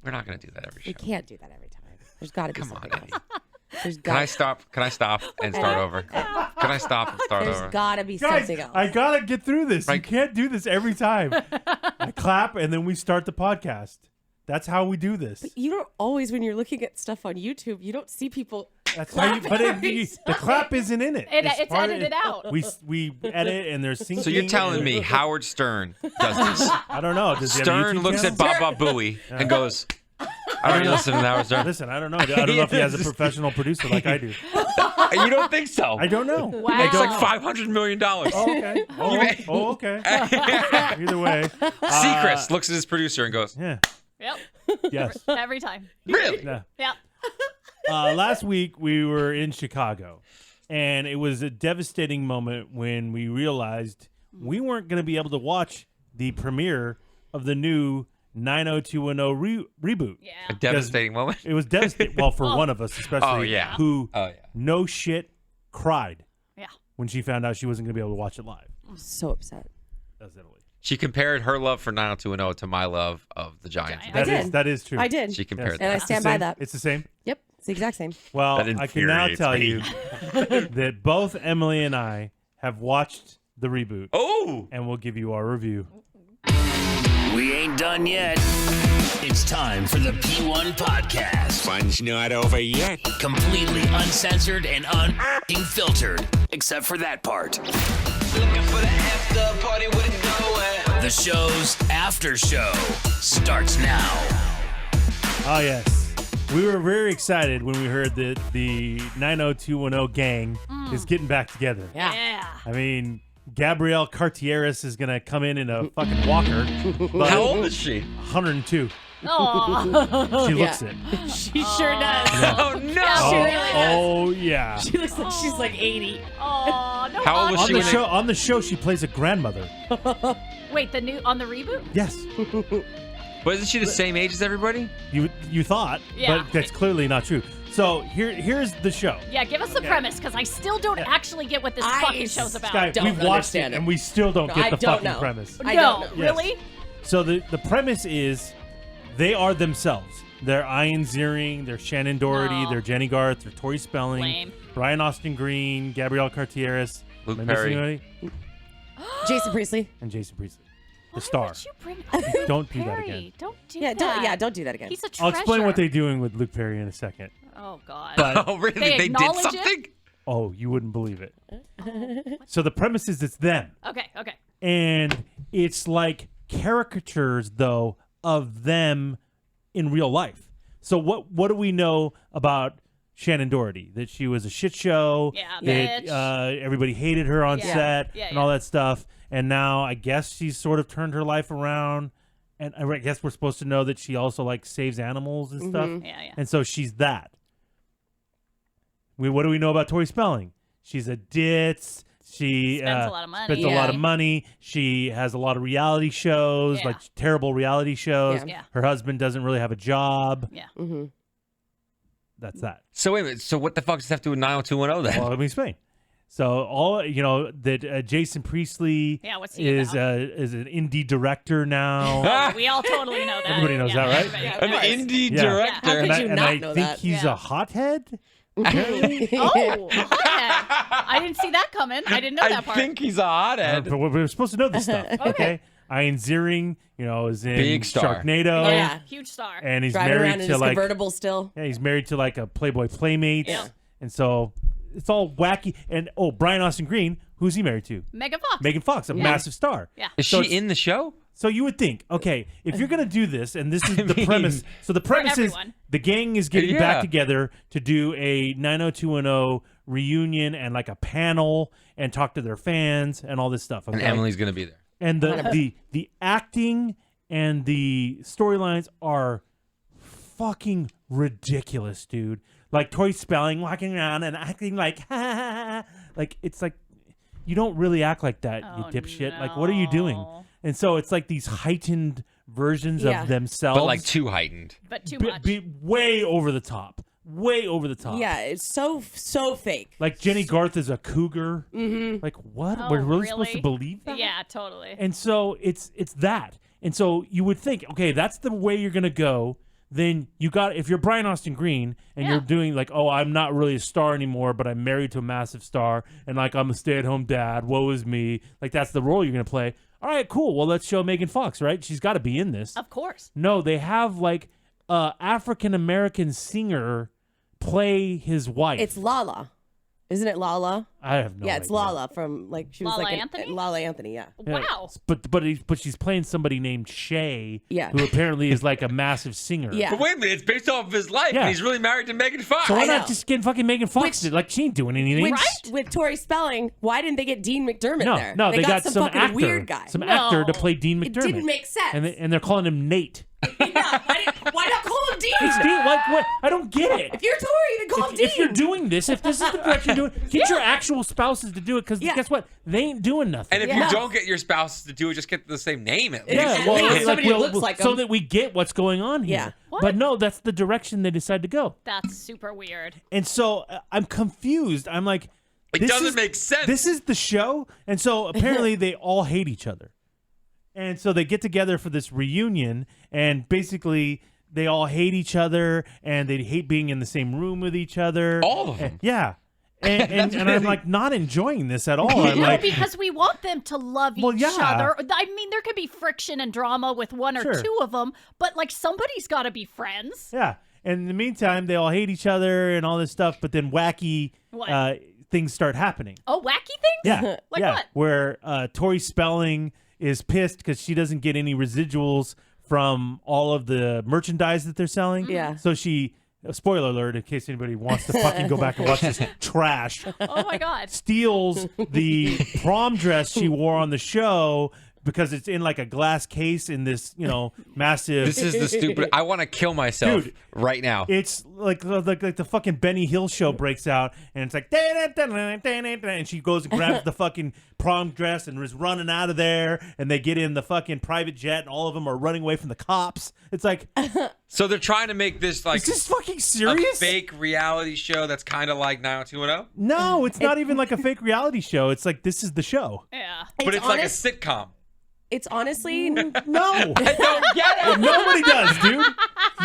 We're not going to do that every show. We can't do that every time. There's got to be something else. Can I stop and start over? Can I stop and start over? There's got to be something else. I got to get through this. You can't do this every time. I clap and then we start the podcast. That's how we do this. But you don't always, when you're looking at stuff on YouTube, you don't see people. That's how you, but the clap isn't in it. It's edited out. We edit and there's syncing. So you're telling me Howard Stern does this? I don't know. Does he have a Stern YouTube looks channel? at Baba Booey and goes, I don't listen to Howard Stern. Listen, I don't know. I don't know if he has a professional producer like I do. You don't think so? I don't know. Wow. It's like $500 million. Oh, okay. Okay. Either way. Seacrest looks at his producer and goes, Yeah. Yep. Yes. Every time. Really? Yeah. Yep. Last week we were in Chicago, and it was a devastating moment when we realized we weren't going to be able to watch the premiere of the new 90210 reboot. Yeah. A devastating moment. It was devastating. Well, for one of us especially, who no shit cried when she found out she wasn't going to be able to watch it live. I'm so upset. That's Italy. She compared her love for 90210 to my love of the Giants. That is true. I did. She compared that. And I stand by that. It's the same? Yep. It's the exact same. Well, I can now tell you that both Emily and I have watched the reboot. Oh! And we'll give you our review. We ain't done yet. It's time for the P1 Podcast. Fun's not over yet. Completely uncensored and unfiltered, except for that part. Looking for the after party with it going. The show's after show starts now. Oh, yes. We were very excited when we heard that the 90210 gang is getting back together. Yeah. I mean, Gabrielle Cartieris is going to come in a fucking walker. How old is she? 102. Oh. She looks it. She sure does. Oh, no. She really does. Oh, yeah. She looks like she's like 80. Oh, no. How old was she? On the show, she plays a grandmother. Wait, on the reboot? Yes. But isn't she the same age as everybody? You thought, Yeah. but that's clearly not true. So here's the show. Yeah, give us the premise, because I still don't actually get what this fucking show's about. Sky, don't we've watched it, understand it. and we still don't get the fucking premise. I don't know. Really? So the premise is they are themselves. They're Ian Ziering, they're Shannon Doherty, they're Jenny Garth, they're Tori Spelling, Lame. Brian Austin Green, Gabrielle Cartieris, Luke am I missing Perry. anybody? Jason Priestley. And Jason Priestley, the star. Would you bring up Luke Don't do that Perry? again. Don't do Yeah, that. don't do that again. He's a treasure. I'll explain what they're doing with Luke Perry in a second. Oh, God. But Oh, really? They They did acknowledge something? oh, you wouldn't believe it. So the premise is it's them. Okay. And it's like caricatures, though, of them in real life. So what do we know about Shannon Doherty? That she was a shit show. Yeah, that bitch. everybody hated her on set and all yeah. that stuff. And now I guess she's sort of turned her life around. And I guess we're supposed to know that she also like saves animals and stuff. Yeah. And so she's that. What do we know about Tori Spelling? She's a ditz. She Spends a lot of money. Spends a lot of money. She has a lot of reality shows, like terrible reality shows. Yeah. Her husband doesn't really have a job. Yeah. That's that. So wait a minute. So what the fuck does that have to do with 90210 then? Well, let me explain. So that Jason Priestley what's he is an indie director now. We all totally know that. Everybody knows that, right? An indie Yeah. director. How could you and not I know think that? he's a hothead. Oh, hothead. I didn't see that coming. I didn't know that part. I think he's a hothead. But we're supposed to know this stuff, okay? Ian Ziering, is in Big star. Sharknado. Oh, yeah. Huge star. And he's Driving married around in to his like convertible still. yeah, he's married to like a Playboy Playmate. Yeah. And so it's all wacky. And Brian Austin Green, who's he married to? Megan Fox. Megan Fox, a massive star. Yeah. Is So she in the show? So you would think, okay, if you're going to do this, and this is the premise. So the premise is everyone. the gang is getting back together to do a 90210 reunion and like a panel and talk to their fans and all this stuff. Okay? And Emily's going to be there. And the acting and the storylines are fucking ridiculous, dude. Like Tori Spelling walking around and acting like, like it's like, you don't really act like that, you dipshit. Like, what are you doing? And so it's like these heightened versions of themselves. But like too heightened. But too much. Way over the top. Way over the top. Yeah, it's so fake. Like Jenny Garth is a cougar. Mm-hmm. Like, what? Oh, We're really supposed to believe that? Yeah, totally. And so it's that. And so you would think, okay, that's the way you're going to go. then if you're Brian Austin Green and you're doing like, oh, I'm not really a star anymore, but I'm married to a massive star, and like I'm a stay-at-home dad, woe is me. Like that's the role you're gonna play. All right, cool. Well, let's show Megan Fox, right? She's got to be in this. Of course. No, they have like African American singer play his wife. It's Lala. Isn't it Lala? I have no idea. Yeah, it's Lala from she was Lala like Anthony? Lala Anthony, yeah. Wow. But she's playing somebody named Shay, Yeah. who apparently is like a massive singer. Yeah. But wait a minute, it's based off of his life, Yeah. and he's really married to Megan Fox. So why I not know. just get fucking Megan Fox? Like she ain't doing anything. Which with Tori Spelling, why didn't they get Dean McDermott there? No, they got some fucking actor, weird guy. some actor to No. play Dean McDermott. It didn't make sense. And they're calling him Nate. Yeah, why not call him Dean? It's Dean. Like what? I don't get it. If you're Tori, then call him Dean. If you're doing this, if this is the direction you're doing, get your actual spouses to do it. Because guess what? They ain't doing nothing. And if you don't get your spouses to do it, just get the same name at least. Yeah, At well, least it's somebody who looks like so him. that we get what's going on here. Yeah. What? But no, that's the direction they decide to go. That's super weird. And so I'm confused. I'm like, It this doesn't is- make sense. This is the show, and so apparently they all hate each other, and so they get together for this reunion, and basically they all hate each other, and they hate being in the same room with each other. All of them. Yeah. And I'm really- like not enjoying this at all. I'm No, like, because we want them to love Well, each yeah. other. I mean, there could be friction and drama with one or Sure. two of them, but like somebody's got to be friends. yeah. And in the meantime, they all hate each other and all this stuff, but then wacky What? things start happening. Oh, wacky things? Yeah. Like yeah. what? Where Tori Spelling is pissed because she doesn't get any residuals from all of the merchandise that they're selling. Yeah. So she, spoiler alert, in case anybody wants to fucking go back and watch this trash, Oh my God. steals the prom dress she wore on the show because it's in like a glass case in this, massive. This is the stupid. I want to kill myself Dude, right now. It's like the fucking Benny Hill show breaks out, and it's like, and she goes and grabs the fucking prom dress and is running out of there, and they get in the fucking private jet, and all of them are running away from the cops. It's like, So they're trying to make this like is this fucking a serious? fake reality show that's kind of like 90210, No, it's not even like a fake reality show. It's like, this is the show. Yeah. but it's like a honest- sitcom. It's honestly, No. Don't get it. Nobody does, dude.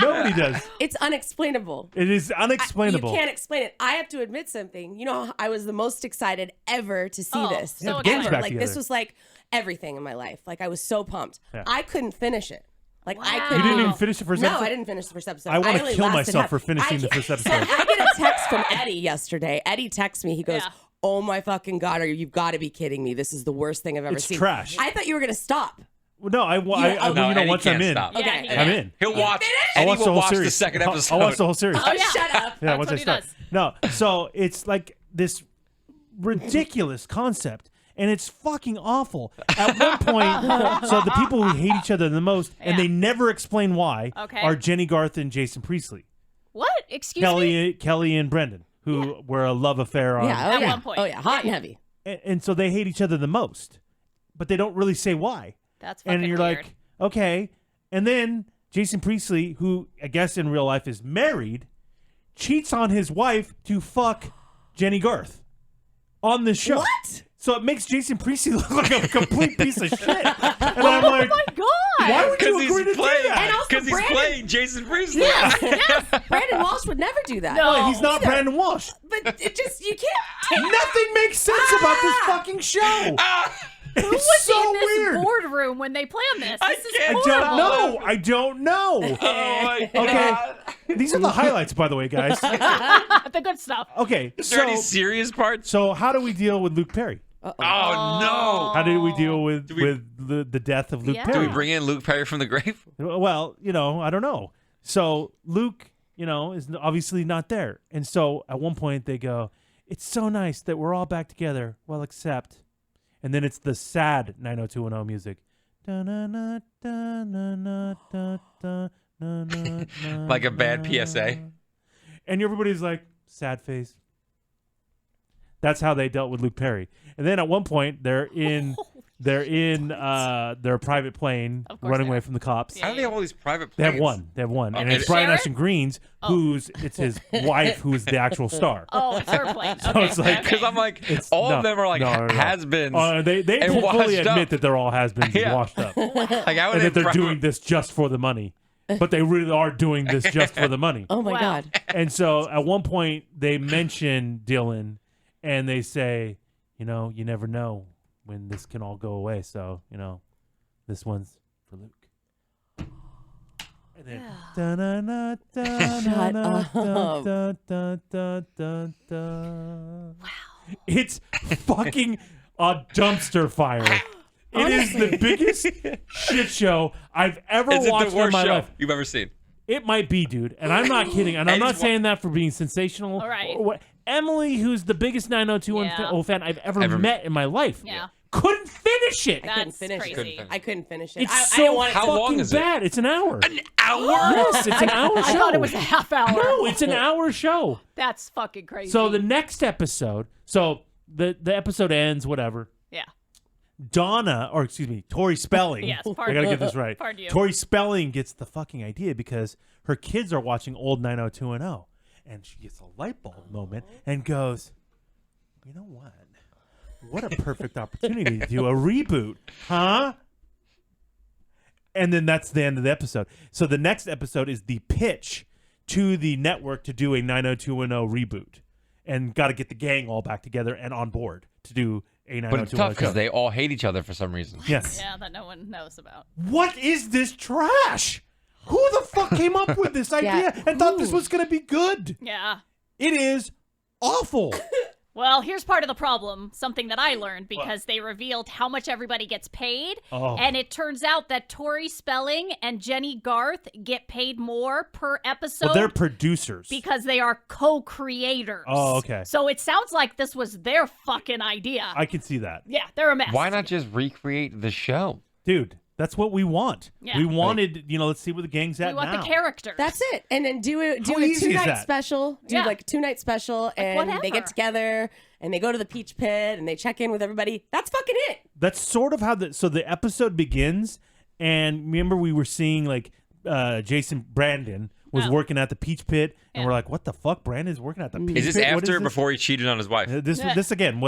Nobody does. it's unexplainable. It is unexplainable. You can't explain it. I have to admit something. You know, I was the most excited ever to see Oh, this. so Yeah, Gabe's excited. back Like together. this was like everything in my life. Like I was so pumped. Yeah. I couldn't finish it. Like I Wow. couldn't. You didn't even finish the first No, episode? I didn't finish the first episode. I wanna only kill lasted myself half- for finishing the first episode. So I get a text from Eddie yesterday. Eddie texts me. He goes, Yeah. "Oh my fucking God, you've got to be kidding me. This is the worst thing I've ever It's seen." trash. I thought you were gonna stop. Well, no, No, Eddie once I'm can't in, stop. Okay. Yeah, I'm in. He'll watch. I'll Eddie watch the will whole watch series. the second episode. I'll watch the whole series. Oh, shut up. Yeah, That's once what I he start. does. No, so it's like this ridiculous concept, and it's fucking awful. At one point, so the people who hate each other the most, and they never explain why, Okay. are Jenny Garth and Jason Priestley, What? Excuse me? Kelly and Brendan, who were a love affair on. Yeah. Oh At yeah. one point. Oh yeah. Hot and heavy. And so they hate each other the most, but they don't really say why. That's fucking And you're weird. like, okay. And then Jason Priestley, who I guess in real life is married, cheats on his wife to fuck Jenny Garth on the show. What? So it makes Jason Priestley look like a complete piece of shit. And I'm like, Oh my God. why would you Because agree to he's do playing. that? And also Because he's Brandon- playing Jason Priestley. Yes. Brandon Walsh would never do that. No. He's not either. Brandon Walsh. But it just you can't. Nothing makes sense about this fucking show. Who It's was so in this weird. boardroom when they planned this? I This is can't- I horrible. don't know. I don't know. Oh my God. Okay. These are the highlights, by the way, guys. The good stuff. Okay. Is there any serious parts? So how do we deal with Luke Perry? Oh no. How do we deal with we- with the death of Luke Yeah. Do Perry? we bring in Luke Perry from the grave? Well, I don't know. So Luke, is obviously not there. And so at one point they go, "It's so nice that we're all back together." Well, except, and then it's the sad 90210 music. Like a bad PSA. And everybody's like, sad face. That's how they dealt with Luke Perry. And then at one point they're in their private plane Of course running they away are. from the cops. How do they have all these private They planes? have one. They have one. And Okay. it's Brian Share it? Austin Green's, it's his wife who's the actual star. Oh, it's her plane. Okay. it's like- Because I'm like, It's- all no, of them are like no. has-beens. They and fully washed admit up. that they're all has-beens Yeah. and washed up. Like, how would And they that they're private- doing this just for the money. but they really are doing this just for the money. Oh my Wow. God. And so at one point they mention Dylan and they say, you know, you never know when this can all go away. So, you know, this one's for Luke. And then Shut up. Wow. It's fucking a dumpster fire. It is the biggest shit show I've ever Is it watched the worst in my show life. you've ever seen? It might be, dude. And I'm not kidding. And I'm not saying that for being sensational. All right. Or what. Emily, who's the biggest 90210 fan I've ever met in my life, Yeah. couldn't finish it. I couldn't That's finish crazy. it. I couldn't finish it. It's I so didn't want it. How long fucking is it? bad. It's an hour. An hour? Yes, it's an hour show. I thought it was a half hour. No, it's an hour show. That's fucking crazy. So the next episode, the episode ends, whatever. Yeah. Tori Spelling. Yes, I pardon gotta you. get this right. Pardon you. Tori Spelling gets the fucking idea because her kids are watching old 90210, and she gets a light bulb moment and goes, "You know what? What a perfect opportunity to do a reboot, huh?" And then that's the end of the episode. So the next episode is the pitch to the network to do a 90210 reboot, and got to get the gang all back together and on board to do a 90210 But it's tough because show. they all hate each other for some reason. Yes. Yeah, that no one knows about. What is this trash? Who the fuck came up with this idea and thought this was going to be good? Yeah. It is awful. Well, here's part of the problem, something that I learned because they revealed how much everybody gets paid. Oh. And it turns out that Tori Spelling and Jenny Garth get paid more per episode. Well, they're producers. because they are co-creators. Oh, okay. So it sounds like this was their fucking idea. I can see that. Yeah, they're a mess. Why not just recreate the show? Dude, that's what we want. Yeah. We wanted, let's see where the gang's at We want now. the characters. That's it. And then do a How easy is 2-night that? special. Do Yeah. like a 2-night special, and whatever. they get together and they go to the Peach Pit and they check in with everybody. That's fucking it. That's sort of how the episode begins, and remember we were seeing like Jason Brandon was working at the Peach Pit, and we're like, what the fuck? Brandon's working at the Peach Pit? Is this What after or this? before he cheated on his wife? This again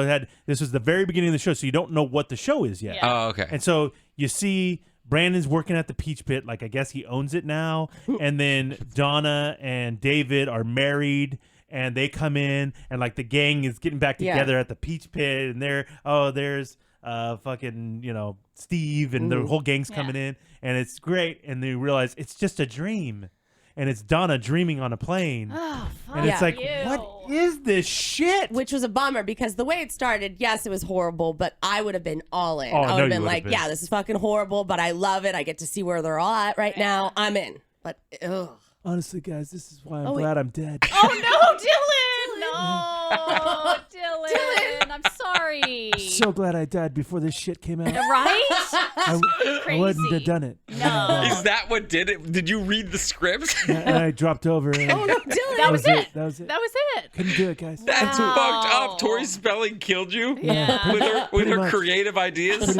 this was the very beginning of the show, so you don't know what the show is yet. Yeah. Oh, okay. And so you see Brandon's working at the Peach Pit, like I guess he owns it now. And then Donna and David are married, and they come in, and like the gang is getting back together at the Peach Pit, and there's fucking Steve, and the whole gang's coming in, and it's great. And they realize it's just a dream, and it's Donna dreaming on a plane, Oh, fuck and it's like, you. what is this shit? Which was a bummer because the way it started, yes, it was horrible, but I would have been all in. Oh, I I know would have you been would have like, been. yeah, this is fucking horrible, but I love it. I get to see where they're all at right now. I'm in. But ugh. Honestly, guys, this is why I'm wait. glad I'm dead. Oh, no, Dylan! No, Dylan. I'm sorry. So glad I died before this shit came out. Right? I wouldn't have done it. No. Is that what did it? Did you read the script? And I dropped over. And Oh, no, Dylan. That was it. That was it. That was it. Couldn't do it, guys. That's Wow. fucked up. Tori Spelling killed you Yeah. with Pretty her much. creative ideas. Pretty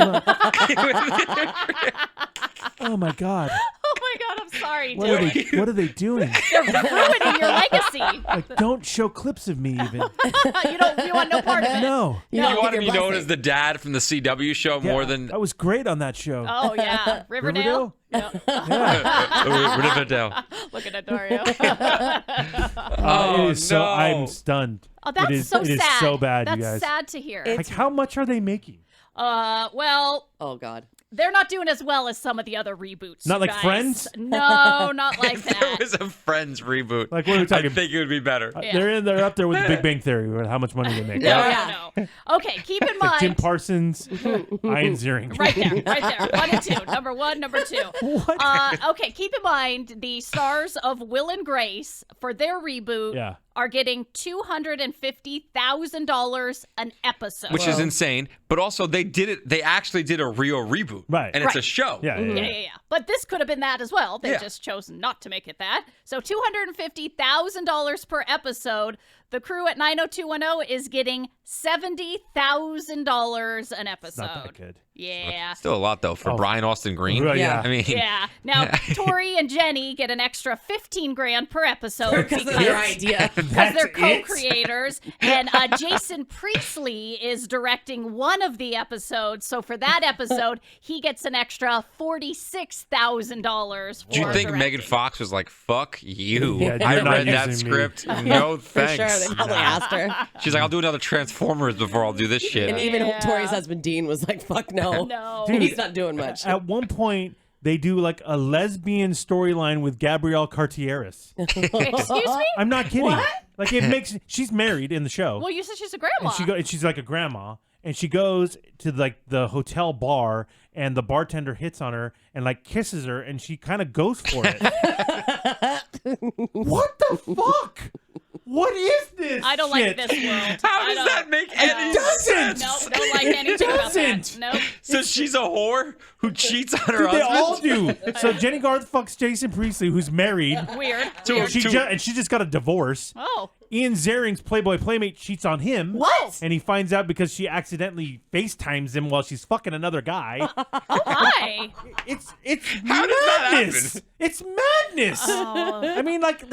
much. Oh my god! Oh my God, I'm sorry, What are Dylan. they? What are they doing? They're ruining your legacy. Like, don't show clips of me even. You want no part of it. No. You don't want to give be your known blessing. as the dad from the CW show Yeah, more than I was great on that show. Oh yeah, Riverdale. Yeah. Riverdale. Looking at Dario. It is so. no. I'm stunned. Oh, that's it is, so it sad. is so bad, That's you guys. sad to hear. Like, how much are they making? Well, Oh, God. they're not doing as well as some of the other reboots. Not like guys. Friends? No, not like There that. was a Friends reboot. Like, what are we talking? I think it would be better. Yeah. They're up there with the Big Bang Theory. With how much money they make. No, right? no. Okay, keep in Like Jim mind. Parsons, Ian Ziering. Right there. 1 and 2. Number 1, number 2. What? Okay, keep in mind the stars of Will and Grace for their reboot Yeah. are getting $250,000 an episode. Which is insane, but also they actually did a real reboot. Right. And it's a Right. show. Yeah. Yeah. But this could have been that as well. They Yeah. just chose not to make it that. So $250,000 per episode. The crew at 90210 is getting $70,000 an episode. Not that good. Yeah. Still a lot though for Brian Austin Green. Well, yeah. I mean, Yeah. Now, Tori and Jenny get an extra $15,000 per episode Because of their idea. because they're That's it? co-creators. And Jason Priestley is directing one of the episodes. So for that episode, he gets an extra $46,000. do you think directing. Megan Fox was like, "Fuck you"? Yeah, I you're not read that using me. script. No For thanks. sure, they probably asked her. She's like, "I'll do another Transformers before I'll do this shit." And even Yeah. Tori's husband Dean was like, "Fuck no, No. Dude, he's not doing much." At one point, they do like a lesbian storyline with Gabrielle Cartieris. Excuse me? I'm not kidding. Like it makes she's married in the show. Well, you said she's a grandma. And she's like a grandma, and she goes to like the hotel bar, and the bartender hits on her and like kisses her, and she kind of goes for it. What the fuck? What is this? I don't shit? like this world. How I does don't- that make any doesn't. sense? Nope, don't like anything about that. doesn't. Nope. So she's a whore who cheats on her Dude, they husband. all do. So Jenny Garth fucks Jason Priestley, who's married. Weird. To- She just got a divorce. Oh. Ian Ziering's Playboy Playmate cheats on him. What? And he finds out because she accidentally FaceTimes him while she's fucking another guy. Hi. It's How does that madness. happen? It's madness. I mean, like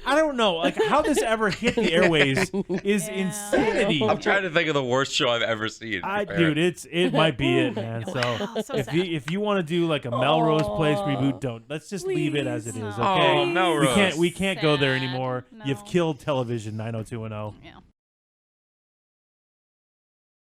I don't know, like how this ever hit the airways is insanity. I'm trying to think of the worst show I've ever seen. Dude, it might be it, man. So so if you want to do like a Melrose Place reboot, don't. Let's just leave it as it is, okay? Oh, Melrose. We can't go there Sad. anymore. No. You've killed television 90210. Yeah.